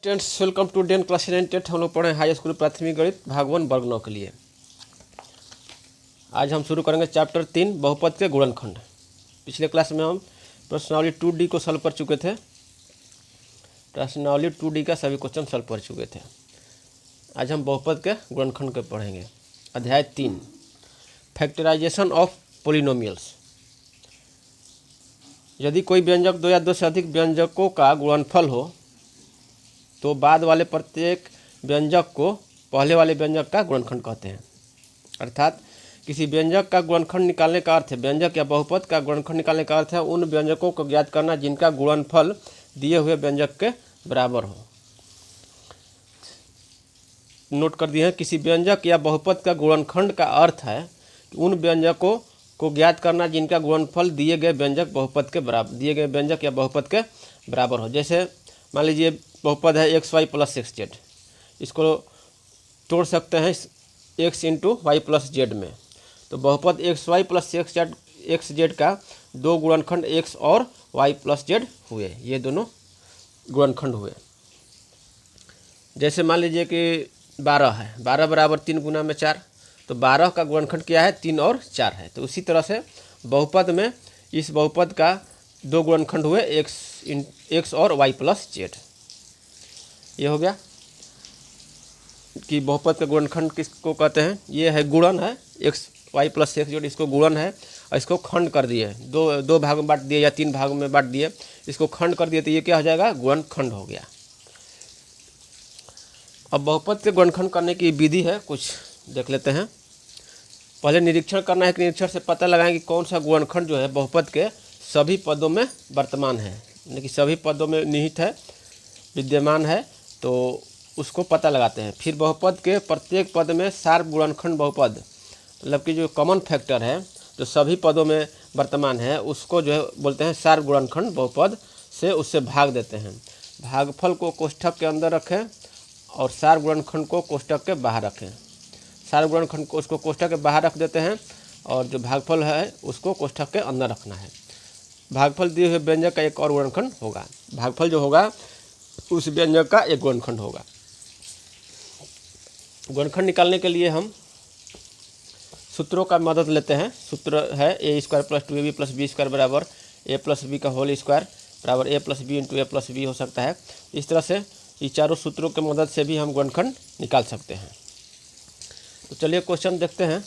Students welcome to डेन class 9 हम लोग पढ़े हाई स्कूल प्राथमिक गणित भाग 1 वर्ग 9 के लिए। आज हम शुरू करेंगे चैप्टर 3 बहुपद के गुणनखंड। पिछले क्लास में हम प्रश्नावली 2D को सॉल्व कर चुके थे। प्रश्नावली 2D का सभी क्वेश्चन सॉल्व कर चुके थे। आज हम बहुपद के गुणनखंड के पढ़ेंगे। अध्याय 3 फैक्टराइजेशन ऑफ पोलिनोमियल्स। यदि कोई व्यंजक दो या दो से अधिक व्यंजकों का गुणनफल हो तो बाद वाले प्रत्येक व्यंजक को पहले वाले व्यंजक का गुणनखंड कहते हैं। अर्थात किसी व्यंजक का गुणनखंड निकालने का अर्थ है, व्यंजक या बहुपद का गुणनखंड निकालने का अर्थ है उन व्यंजकों को ज्ञात करना जिनका गुणनफल दिए हुए व्यंजक के बराबर हो। नोट कर दिए हैं, किसी व्यंजक या बहुपद का गुणनखंड का अर्थ है कि उन व्यंजकों को ज्ञात करना जिनका गुणनफल दिए गए व्यंजक बहुपद के बराबर, दिए गए व्यंजक या बहुपद के बराबर हो। जैसे मान लीजिए बहुपद है X Y plus X Z, इसको तोड़ सकते हैं X into Y plus Z में। तो बहुपद X Y plus X Z का दो गुणनखंड एक्स और वाई प्लस जेड हुए, ये दोनों गुणनखंड हुए। जैसे मान लीजिए कि 12 है, 12 बराबर 3 गुना में 4, तो 12 का गुणनखंड क्या है, 3 और 4 है। तो उसी तरह से बहुपद में इस बहुपद का दो गुणनखंड हुए एक्स और वाई प्लस जेड। ये हो गया कि बहुपद का गुणनखंड किसको कहते हैं। ये है गुणन है, X Y plus X Z, इसको गुणन है और इसको खंड कर दिए, दो भाग में बांट दिए या 3 भाग में बांट दिए, इसको खंड कर दिए, तो ये क्या हो जाएगा, गुणनखंड हो गया। अब बहुपद के गुणनखंड करने की विधि है, कुछ देख लेते हैं। पहले निरीक्षण करना है कि निरीक्षण से पता लगाएं कि कौन सा गुणनखंड जो है बहुपद के सभी पदों में वर्तमान है, यानी कि सभी पदों में निहित है, विद्यमान है, तो उसको पता लगाते हैं। फिर बहुपद के प्रत्येक पद में सार गुणनखंड बहुपद, मतलब कि जो कॉमन फैक्टर है जो सभी पदों में वर्तमान है, उसको जो है बोलते हैं सार गुणनखंड बहुपद से उससे भाग देते हैं। भागफल को कोष्ठक के अंदर रखें और सार गुणनखंड को कोष्ठक के बाहर रखें। सार गुणनखंड को उसको कोष्ठक के बाहर रख देते हैं और जो भागफल है उसको कोष्ठक के अंदर रखना है। भागफल दिए हुए व्यंजक का एक और गुणनखंड होगा, भागफल जो होगा उस व्यंजक का एक गुणनखंड होगा। गुणनखंड निकालने के लिए हम सूत्रों का मदद लेते हैं। सूत्र है ए square plus 2ab plus B square बराबर ए प्लस बी का होल स्क्वायर बराबर a plus B into a plus b हो सकता है। इस तरह से ये चारों सूत्रों की मदद से भी हम गुणनखंड निकाल सकते हैं। तो चलिए क्वेश्चन देखते हैं।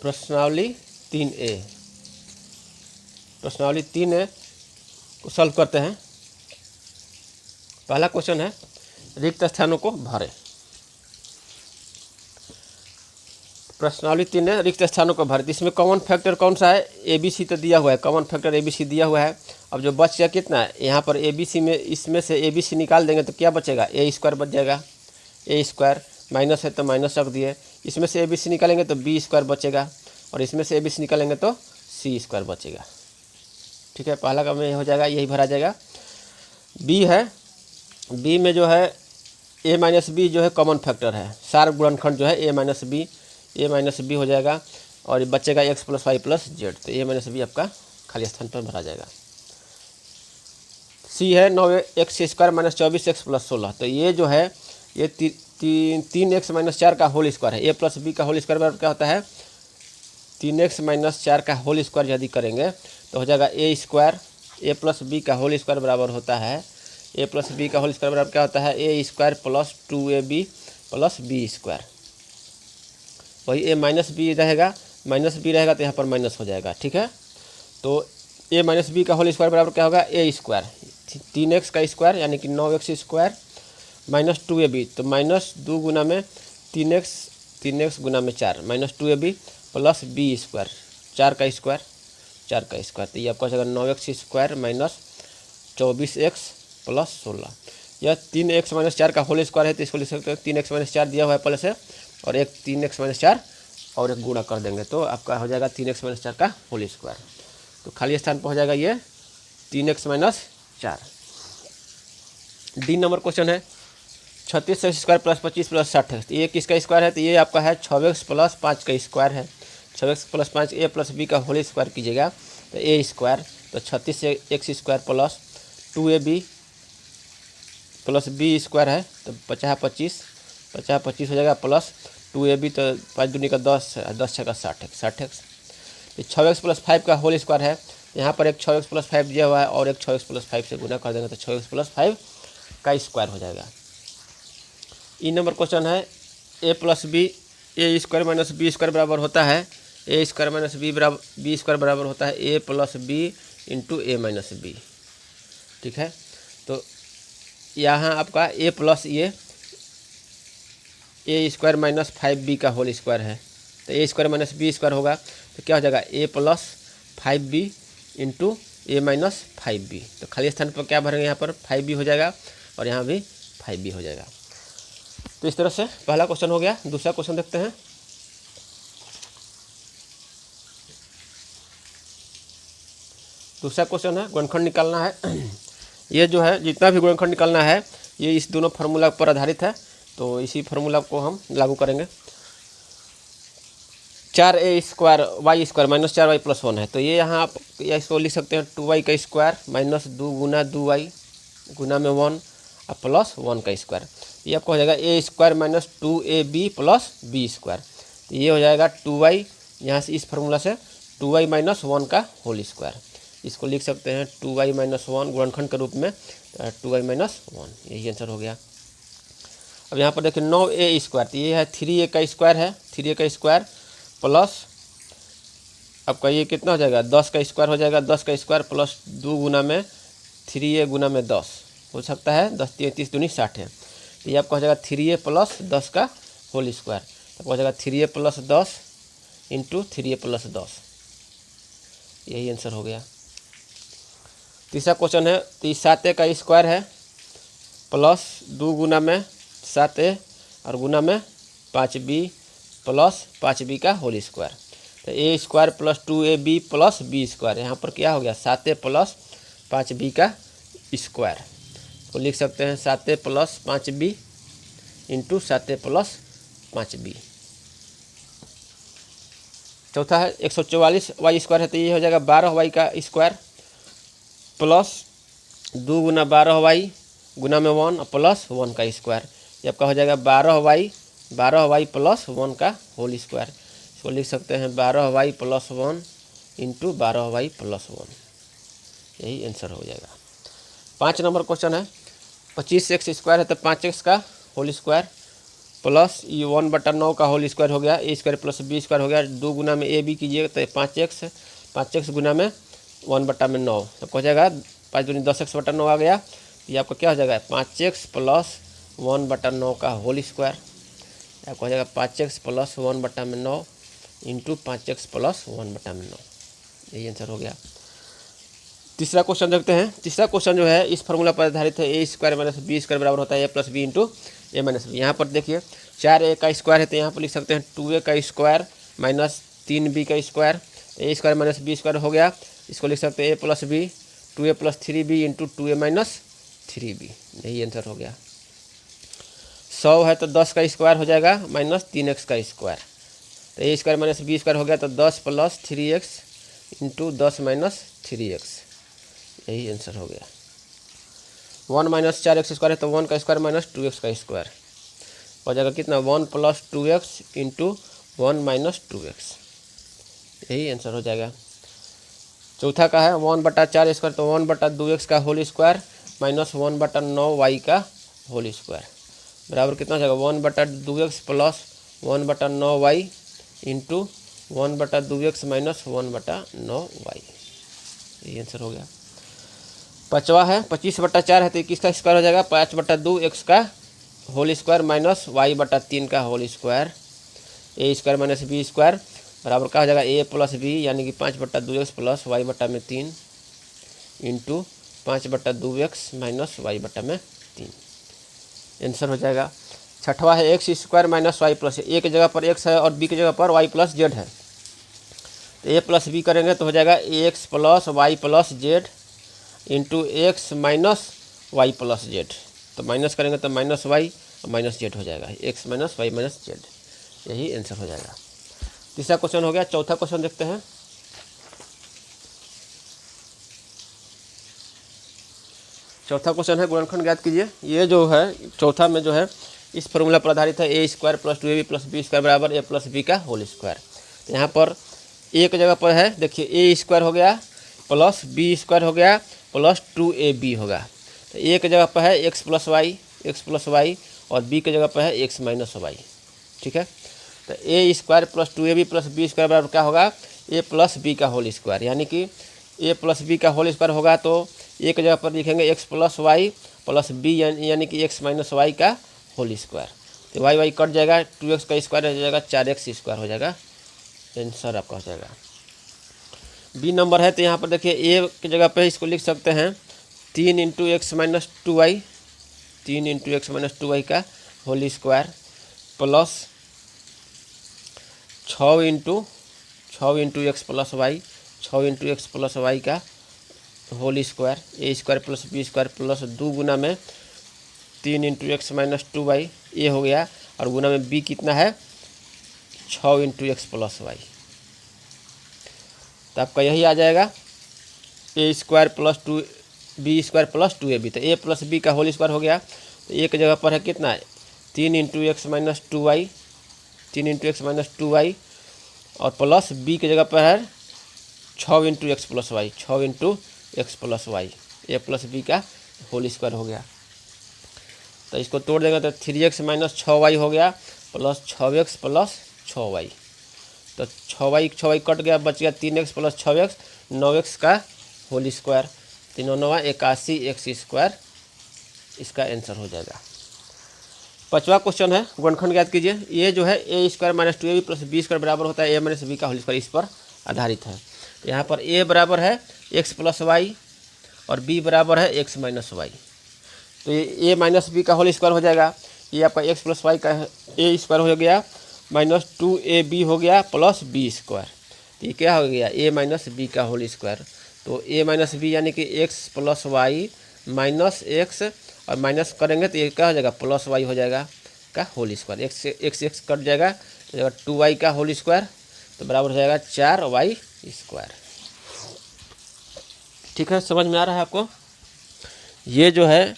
प्रश्नावली 3A, प्रश्नावली 3A को सॉल्व करते हैं। पहला क्वेश्चन है रिक्त स्थानों को भरें। प्रश्नावली 3 रिक्त स्थानों को भरें। इसमें कॉमन फैक्टर कौन सा है, ए बी सी तो दिया हुआ है, common factor A B C दिया हुआ है। अब जो बच गया कितना है, यहाँ पर ए बी सी में, इसमें से ए बी सी निकाल देंगे तो क्या बचेगा, ए स्क्वायर बच जाएगा। ए स्क्वायर माइनस है तो माइनस रख दिए, इसमें से ए बी सी निकालेंगे तो बी स्क्वायर बचेगा और इसमें से ए बी सी निकालेंगे तो सी स्क्वायर बचेगा। ठीक है, पहला काम हो जाएगा, यही भरा जाएगा। बी है, बी में जो है ए माइनस बी जो है कॉमन फैक्टर है, सार गुणनखंड जो है ए माइनस बी हो जाएगा और ये बचेगा X plus Y plus Z, तो ए माइनस बी आपका खाली स्थान पर भरा जाएगा। सी है 9x square minus 24x plus 16, तो ये जो है ये 3x माइनस 4 का होल स्क्वायर है। ए प्लस बी का होल स्क्वायर बराबर क्या होता है, 3x माइनस 4 का होल स्क्वायर यदि करेंगे तो हो जाएगा a square, a plus B का होल स्क्वायर बराबर होता है, ए प्लस बी का होल स्क्वायर बराबर क्या होता है, ए square plus 2ab plus B square. वही ए माइनस बी रहेगा, माइनस बी रहेगा तो यहाँ पर माइनस हो जाएगा। ठीक है, तो ए माइनस बी का होल स्क्वायर बराबर क्या होगा, ए स्क्वायर 3x का स्क्वायर यानी कि 9x स्क्वायर माइनस 2ab, तो माइनस 2 गुना में 3x गुना में 4 minus 2ab plus B square 4 का स्क्वायर, तो ये आपका हो जाएगा 9x square minus 24x plus 16। यह 3x माइनस 4 का होल स्क्वायर है तो इसको लिख सकते हैं 3x माइनस 4 दिया हुआ है पहले से, और एक 3x माइनस 4 और एक गुणा कर देंगे तो आपका हो जाएगा 3x माइनस 4 का होल स्क्वायर। तो खाली स्थान पर हो जाएगा ये 3x minus 4। D number question है 36x स्क्वायर प्लस 25 प्लस 60 है, तो ये किसका स्क्वायर है, तो ये आपका है 6x प्लस 5 का स्क्वायर है। 6x plus 5 A plus B का होल स्क्वायर कीजिएगा तो ए स्क्वायर, तो 36x square plus 2ab plus B square है तो 50 25 हो जाएगा, प्लस 2ab तो 5 दूनी का 10 है, 10 छः का 60x। तो 6x प्लस 5 का होल स्क्वायर है, यहाँ पर एक 6x प्लस 5 दिया हुआ है और एक 6x प्लस 5 से गुना कर देंगे तो 6x प्लस 5 का स्क्वायर हो जाएगा। ई नंबर क्वेश्चन है a plus B A square minus B square बराबर होता है ए स्क्वायर माइनस बी स्क्वायर बराबर होता है ए plus B into A minus B. ठीक है, तो यहाँ आपका a plus A square minus 5b का होल स्क्वायर है, तो ए स्क्वायर माइनस बी स्क्वायर होगा तो क्या हो जाएगा a plus 5b into A minus 5b। तो खाली स्थान पर क्या भरेंगे, यहाँ पर 5b हो जाएगा और यहाँ भी 5b हो जाएगा। तो इस तरह से पहला क्वेश्चन हो गया। दूसरा क्वेश्चन देखते हैं। दूसरा क्वेश्चन है गुणनखंड निकालना है। ये जो है जितना भी गुणनखंड निकालना है ये इस दोनों फार्मूला पर आधारित है, तो इसी फार्मूला को हम लागू करेंगे। 4a square Y square minus 4y plus 1 है, तो ये यहाँ आप इसको लिख सकते हैं 2y का स्क्वायर माइनस 2 गुना 2y गुना में 1 और प्लस 1 का स्क्वायर। ये आपको हो जाएगा a square minus 2ab plus b square. तो ये हो जाएगा 2y, यहाँ से इस फार्मूला से 2y माइनस 1 का होल स्क्वायर। इसको लिख सकते हैं 2y माइनस 1 गुणनखंड के रूप में 2y माइनस 1, यही आंसर हो गया। अब यहाँ पर देखिए 9a स्क्वायर, तो ये है 3a का स्क्वायर है, 3a का स्क्वायर प्लस आपका ये कितना हो जाएगा 10 का स्क्वायर हो जाएगा, 10 का स्क्वायर प्लस 2 गुना में 3a गुना में 10 हो सकता है, 10 30 दूनी 60 है। तो ये आपका हो जाएगा 3a प्लस 10 का होल स्क्वायर, आपका हो जाएगा 3a plus 10 into 3a plus 10, यही आंसर हो गया। तीसरा क्वेश्चन है, तो 7a का स्क्वायर है प्लस 2 गुना में 7a और गुना में 5b प्लस 5b का होल स्क्वायर। तो a square plus 2ab plus b square, यहाँ पर क्या हो गया 7a प्लस 5b का स्क्वायर, तो लिख सकते हैं 7a plus 5b into 7a plus 5b। चौथा है 144 वाई स्क्वायर है, तो ये हो जाएगा 12y का स्क्वायर प्लस 2 गुना 12y गुना में 1 प्लस 1 का स्क्वायर। ये आपका हो जाएगा 12y प्लस 1 का होल स्क्वायर। इसको लिख सकते हैं 12y plus 1 into 12y plus 1, यही आंसर हो जाएगा। 5 नंबर क्वेश्चन है, 25x स्क्वायर है तो 5x का होल स्क्वायर प्लस ये 1/9 का होल स्क्वायर हो गया, ए स्क्वायर प्लस बी स्क्वायर हो गया। 2 गुना में ab कीजिएगा तो 5x गुना में 1/9 सबको हो जाएगा 5 दूनी 10x/9 आ गया। ये आपका क्या हो जाएगा 5x प्लस 1/9 का होल स्क्वायर, आपको हो जाएगा 5x plus 1/9 into 5x plus 1/9, यही आंसर हो गया। तीसरा क्वेश्चन देखते हैं। तीसरा क्वेश्चन जो है इस फार्मूला पर आधारित है, ए स्क्वायर माइनस बी स्क्वायर बराबर होता है ए plus B into A minus B. यहाँ पर देखिए 4a का स्क्वायर है, तो यहाँ पर लिख सकते हैं 2a का स्क्वायर माइनस 3b का square, a square minus B square हो गया। इसको लिख सकते हैं a plus b 2a plus 3b into 2a minus 3b, यही आंसर हो गया। 100 है तो 10 का स्क्वायर हो जाएगा माइनस 3x का स्क्वायर, तो ए स्क्वायर माइनस बी स्क्वायर हो गया, तो 10 plus 3x into 10 minus 3x, यही आंसर हो गया। 1 माइनस 4x स्क्वायर है तो 1 का स्क्वायर माइनस 2x का स्क्वायर हो जाएगा कितना 1 plus 2x into 1 minus 2x, यही आंसर हो जाएगा। चौथा का है 1/4 स्क्वायर, तो 1/2x का होल स्क्वायर माइनस 1/9y का होल स्क्वायर बराबर कितना हो जाएगा 1/2x plus 1/9y into 1/2x minus 1/9y, ये आंसर हो गया। पाँचवा है 25/4 है, तो 21 का स्क्वायर हो जाएगा 5/2x का होल स्क्वायर माइनस y/3 का whole square, a square minus B square बराबर क्या हो जाएगा a प्लस बी यानी कि 5/2x plus y/3 into 5/2x minus y/3, answer हो जाएगा। छठवा है x square minus Y plus, a की जगह पर x है और b की जगह पर y प्लस जेड है, तो a प्लस बी करेंगे तो हो जाएगा x plus Y plus Z into x minus Y plus Z, तो माइनस करेंगे तो माइनस वाई और माइनस जेड हो जाएगा, X minus Y minus Z, यही आंसर हो जाएगा। तीसरा क्वेश्चन हो गया। चौथा क्वेश्चन देखते हैं। चौथा क्वेश्चन है गुणनखंड ज्ञात कीजिए। ये जो है चौथा में जो है इस फॉर्मूला पर आधारित है ए square plus 2ab plus B square बराबर ए प्लस बी का होल स्क्वायर। तो यहाँ पर एक जगह पर है देखिए ए स्क्वायर हो गया प्लस बी स्क्वायर हो गया प्लस 2ab होगा। तो एक जगह पर है एक्स प्लस वाई और बी की जगह पर है एक्स माइनस वाई। ठीक है, तो ए square plus 2ab plus B square बराबर क्या होगा ए प्लस बी का होल स्क्वायर, यानी कि ए प्लस बी का होल स्क्वायर होगा तो एक जगह पर लिखेंगे x plus Y plus b यानी कि एक्स माइनस वाई का होल स्क्वायर। तो वाई वाई कट जाएगा 2x का स्क्वायर हो जाएगा 4x स्क्वायर हो जाएगा, आंसर आपका हो जाएगा। बी नंबर है तो यहाँ पर देखिए ए की जगह पे इसको लिख सकते हैं 3 into x minus 2y 3 into x minus 2y का whole square plus 6 into x plus y 6 into x plus y का whole square a square plus B square plus 2 गुना में 3 इंटू एक्स माइनस 2y ये हो गया और गुना में B कितना है 6 इंटू एक्स प्लस वाई। तो आपका यही आ जाएगा a square plus 2b square plus 2ab। तो ए प्लस बी का होल स्क्वायर हो गया। तो एक जगह पर है कितना है 3 into x minus 2y 3 into x minus 2y और प्लस बी की जगह पर है 6 into x plus y 6 into x plus y a plus B का होल स्क्वायर हो गया। तो इसको तोड़ देंगे तो 3x माइनस 6y हो गया प्लस 6x प्लस 6y। तो 6y कट गया बच गया 3x प्लस 6x 9x का होल स्क्वायर 3 9 81 एक्स स्क्वायर इसका आंसर हो जाएगा। पांचवा क्वेश्चन है गुणनखंड ज्ञात कीजिए। ये जो है ए square minus 2ab plus B square बराबर होता है ए माइनस बी का होल स्क्वायर, इस पर आधारित है। यहाँ पर ए बराबर है एक्स प्लस वाई और बी बराबर है एक्स माइनस वाई। तो ये ए माइनस बी का होल स्क्वायर हो जाएगा। ये आपका एक्स प्लस वाई का ए स्क्वायर हो गया माइनस 2ab हो गया प्लस बी स्क्वायर। तो ये क्या हो गया ए माइनस बी का होल स्क्वायर। तो ए माइनस बी यानी कि X plus Y minus X और माइनस करेंगे तो ये क्या हो जाएगा प्लस वाई हो जाएगा का होल स्क्वायर। एक्स कट जाएगा तो जाएगा 2y का होल स्क्वायर तो बराबर हो जाएगा 4y स्क्वायर। ठीक है, समझ में आ रहा है आपको। ये जो है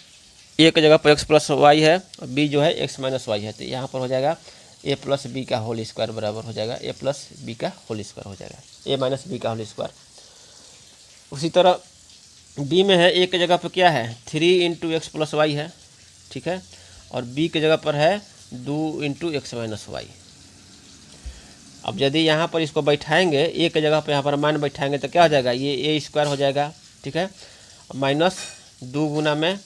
ए की जगह पर एक्स प्लस वाई है और बी जो है एक्स माइनस वाई है। तो यहाँ पर हो जाएगा ए प्लस बी का होल स्क्वायर बराबर हो जाएगा ए प्लस बी का होल स्क्वायर हो जाएगा ए माइनस बी का होल स्क्वायर। उसी तरह बी में है ए की जगह पर क्या है 3 इंटू एक्स प्लस वाई है। ठीक है, और बी की जगह पर है 2 इंटू एक्स माइनस वाई। अब यदि यहाँ पर इसको बैठाएंगे ए की जगह पर यहाँ पर मान बैठाएंगे तो क्या हो जाएगा ये ए स्क्वायर हो जाएगा। ठीक है, माइनस 2 गुना में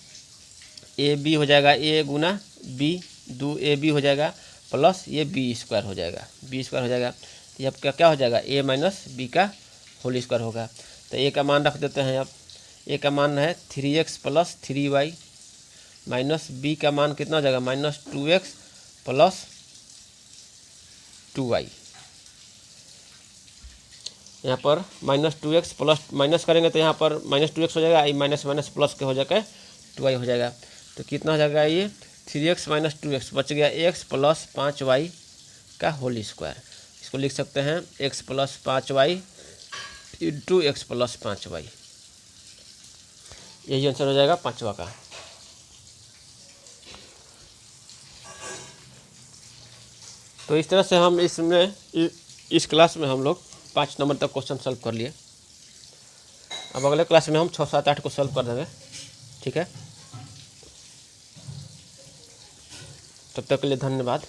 ए बी हो जाएगा ए गुना बी 2ab हो जाएगा प्लस ये बी स्क्वायर हो जाएगा बी स्क्वायर हो जाएगा। तो अब क्या हो जाएगा ए माइनस बी का होल स्क्वायर होगा। तो ए का मान रख देते हैं। अब ए का मान है 3x plus 3y minus B का मान कितना हो जाएगा माइनस 2x प्लस 2y। यहाँ पर माइनस 2x प्लस माइनस करेंगे तो यहाँ पर माइनस 2x हो जाएगा, माइनस माइनस प्लस के हो जाएगा 2y हो जाएगा। तो कितना हो जाएगा ये 3x माइनस 2x बच गया x प्लस 5y का होल स्क्वायर। इसको लिख सकते हैं x plus 5y into x plus 5y। यही आंसर हो जाएगा पांचवा का। तो इस तरह से हम इस क्लास में हम लोग 5 नंबर तक क्वेश्चन सॉल्व कर लिए। अब अगले क्लास में हम 6 7 8 को सॉल्व कर देंगे। ठीक है, तब तक के लिए धन्यवाद।